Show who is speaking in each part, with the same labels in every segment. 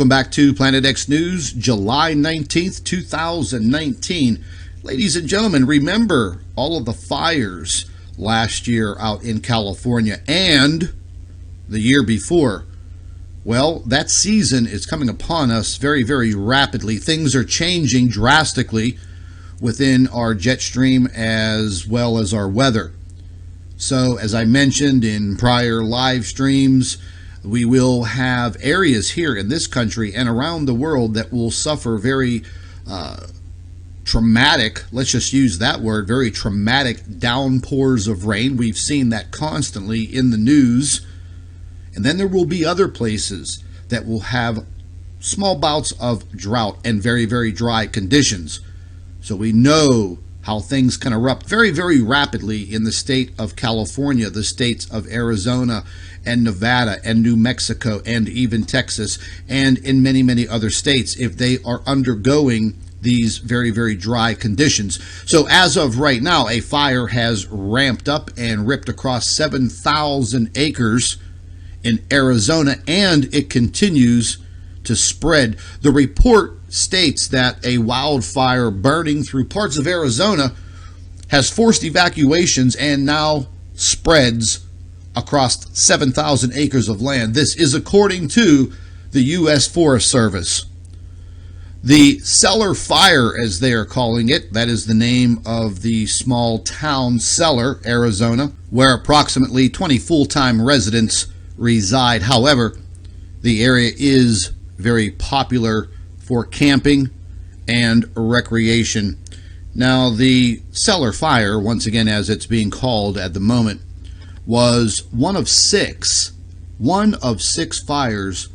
Speaker 1: Welcome back to Planet X News, July 19th, 2019. Ladies and gentlemen, remember all of the fires last year out in California and the year before. Well, that season is coming upon us very, very rapidly. Things are changing drastically within our jet stream as well as our weather. So, as I mentioned in prior live streams, we will have areas here in this country and around the world that will suffer very traumatic, let's just use that word, very traumatic downpours of rain. We've seen that constantly in the news. And then there will be other places that will have small bouts of drought and very, very dry conditions. So we know how things can erupt very, very rapidly in the state of California, the states of Arizona and Nevada and New Mexico and even Texas, and in many, many other states if they are undergoing these very, very dry conditions. So as of right now, a fire has ramped up and ripped across 7,000 acres in Arizona, and it continues to spread. The report states that a wildfire burning through parts of Arizona has forced evacuations and now spreads across 7,000 acres of land. This is according to the U.S. Forest Service. The Cellar Fire, as they are calling it, that is the name of the small town Cellar, Arizona, where approximately 20 full-time residents reside. However, the area is very popular for camping and recreation. Now, the Cellar Fire, once again as it's being called at the moment, was one of six fires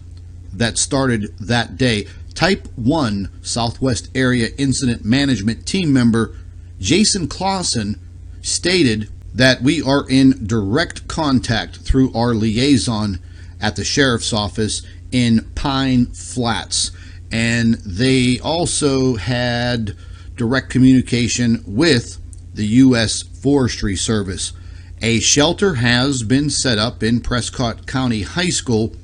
Speaker 1: that started that day. Type 1 Southwest Area Incident Management Team member Jason Clausen stated that we are in direct contact through our liaison at the sheriff's office in Pine Flats, and they also had direct communication with the U.S. Forestry Service. A shelter has been set up in Prescott County High School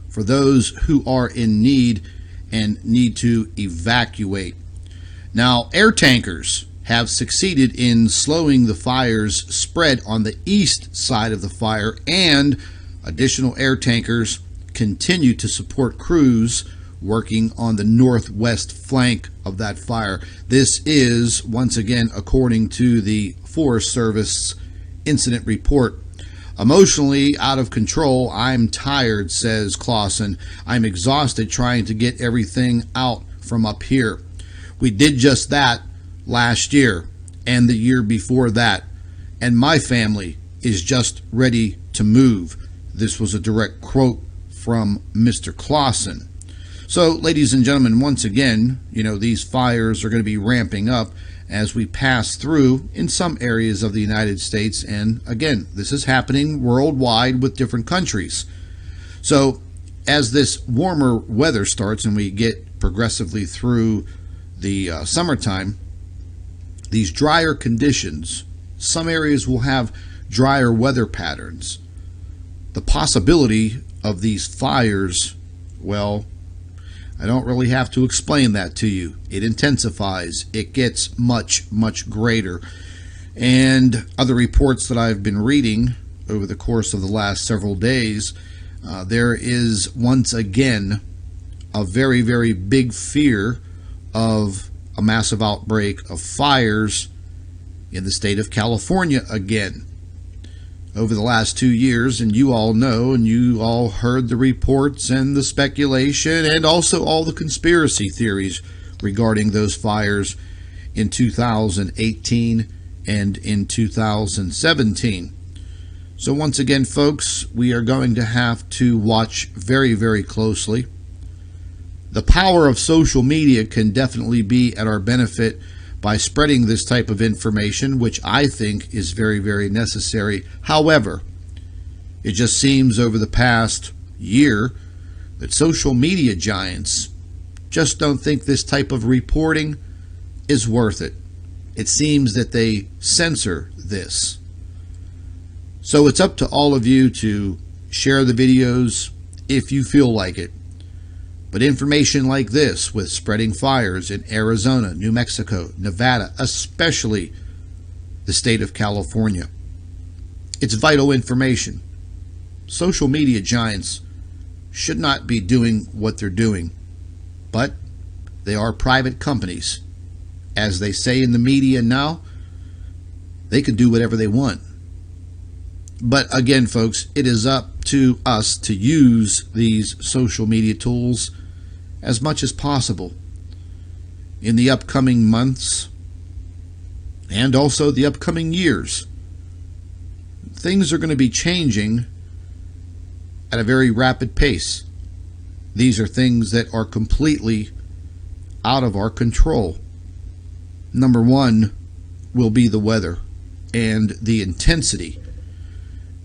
Speaker 1: for those who are in need and need to evacuate. Now, air tankers have succeeded in slowing the fire's spread on the east side of the fire, and additional air tankers continue to support crews working on the northwest flank of that fire. This is, once again, according to the Forest Service incident report. Emotionally out of control, I'm tired, says Clausen. I'm exhausted trying to get everything out from up here. We did just that last year and the year before that, and my family is just ready to move. This was a direct quote from Mr. Clausen. So, ladies and gentlemen, once again, these fires are going to be ramping up as we pass through in some areas of the United States. And again, this is happening worldwide with different countries. So as this warmer weather starts and we get progressively through the summertime, these drier conditions, some areas will have drier weather patterns. The possibility of these fires, well, I don't really have to explain that to you. It intensifies. It gets much, much greater. And other reports that I've been reading over the course of the last several days, there is once again a very, very big fear of a massive outbreak of fires in the state of California again. Over the last 2 years, and you all know, and you all heard the reports and the speculation and also all the conspiracy theories regarding those fires in 2018 and in 2017. So once again, folks, we are going to have to watch very, very closely. The power of social media can definitely be at our benefit by spreading this type of information, which I think is very, very necessary. However, it just seems over the past year that social media giants just don't think this type of reporting is worth it. It seems that they censor this. So it's up to all of you to share the videos if you feel like it. But information like this, with spreading fires in Arizona, New Mexico, Nevada, especially the state of California, it's vital information. Social media giants should not be doing what they're doing, but they are private companies. As they say in the media now, they can do whatever they want. But again, folks, it is up to us to use these social media tools as much as possible in the upcoming months and also the upcoming years. Things are going to be changing at a very rapid pace. These are things that are completely out of our control. Number one will be the weather and the intensity.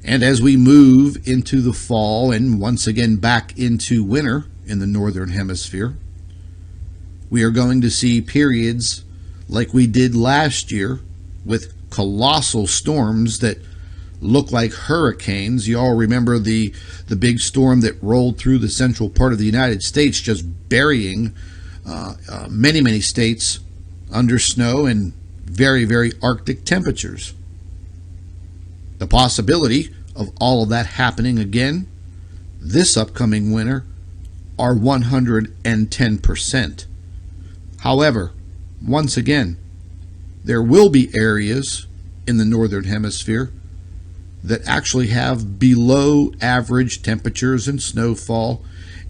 Speaker 1: And as we move into the fall and once again back into winter in the northern hemisphere, we are going to see periods like we did last year with colossal storms that look like hurricanes. You all remember the big storm that rolled through the central part of the United States, just burying many states under snow and very, very Arctic temperatures. The possibility of all of that happening again this upcoming winter are 110%. However, once again, there will be areas in the northern hemisphere that actually have below average temperatures and snowfall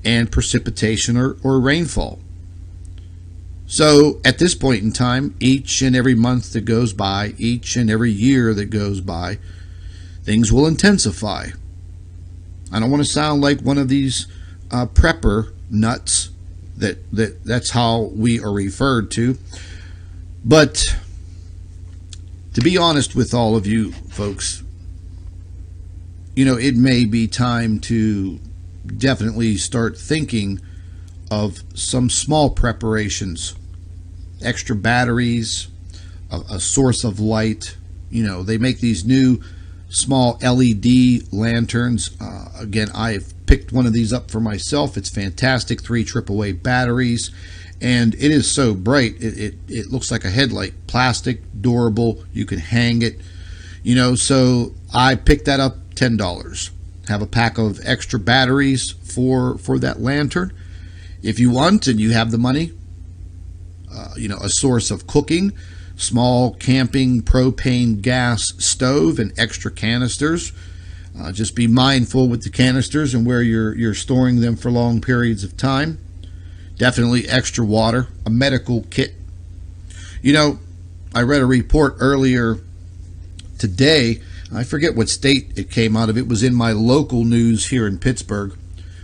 Speaker 1: and precipitation or rainfall. So at this point in time, each and every month that goes by, each and every year that goes by, things will intensify. I don't want to sound like one of these prepper nuts that's how we are referred to. But to be honest with all of you folks, it may be time to definitely start thinking of some small preparations, extra batteries, a source of light. They make these new small LED lanterns. Again, I've picked one of these up for myself. It's fantastic, 3 AAA batteries, and it is so bright. It looks like a headlight. Plastic, durable. You can hang it. So I picked that up, $10. Have a pack of extra batteries for that lantern. If you want and you have the money, a source of cooking, small camping propane gas stove and extra canisters. Just be mindful with the canisters and where you're storing them for long periods of time. Definitely extra water, a medical kit. I read a report earlier today. I forget what state it came out of. It was in my local news here in Pittsburgh.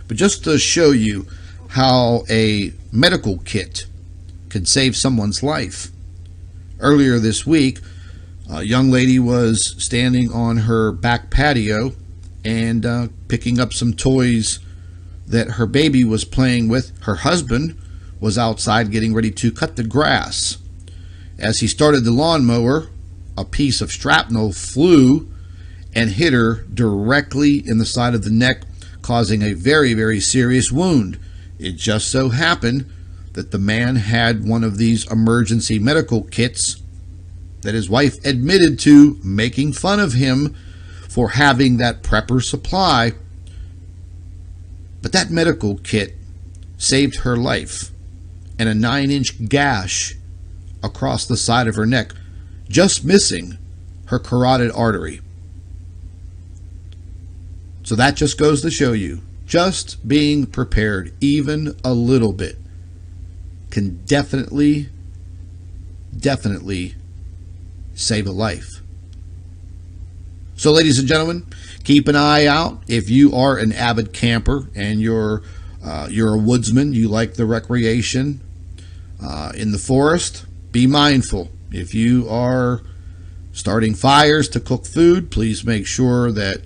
Speaker 1: But just to show you how a medical kit can save someone's life. Earlier this week, a young lady was standing on her back patio and picking up some toys that her baby was playing with. Her husband was outside getting ready to cut the grass. As he started the lawnmower, a piece of shrapnel flew and hit her directly in the side of the neck, causing a very, very serious wound. It just so happened that the man had one of these emergency medical kits that his wife admitted to making fun of him for having that prepper supply. But that medical kit saved her life, and a 9-inch gash across the side of her neck, just missing her carotid artery. So that just goes to show you, just being prepared even a little bit can definitely save a life. So ladies and gentlemen, keep an eye out. If you are an avid camper and you're a woodsman, you like the recreation in the forest, be mindful. If you are starting fires to cook food, please make sure that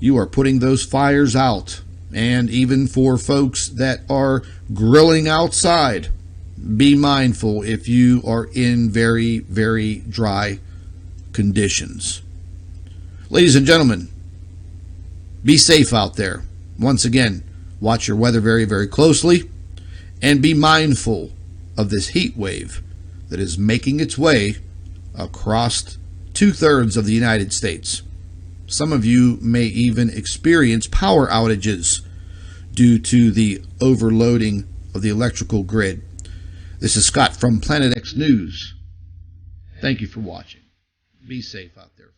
Speaker 1: you are putting those fires out. And even for folks that are grilling outside, be mindful if you are in very, very dry conditions. Ladies and gentlemen, be safe out there. Once again, watch your weather very, very closely. and be mindful of this heat wave that is making its way across 2/3 of the United States. Some of you may even experience power outages due to the overloading of the electrical grid. This is Scott from Planet X News. Thank you for watching. Be safe out there.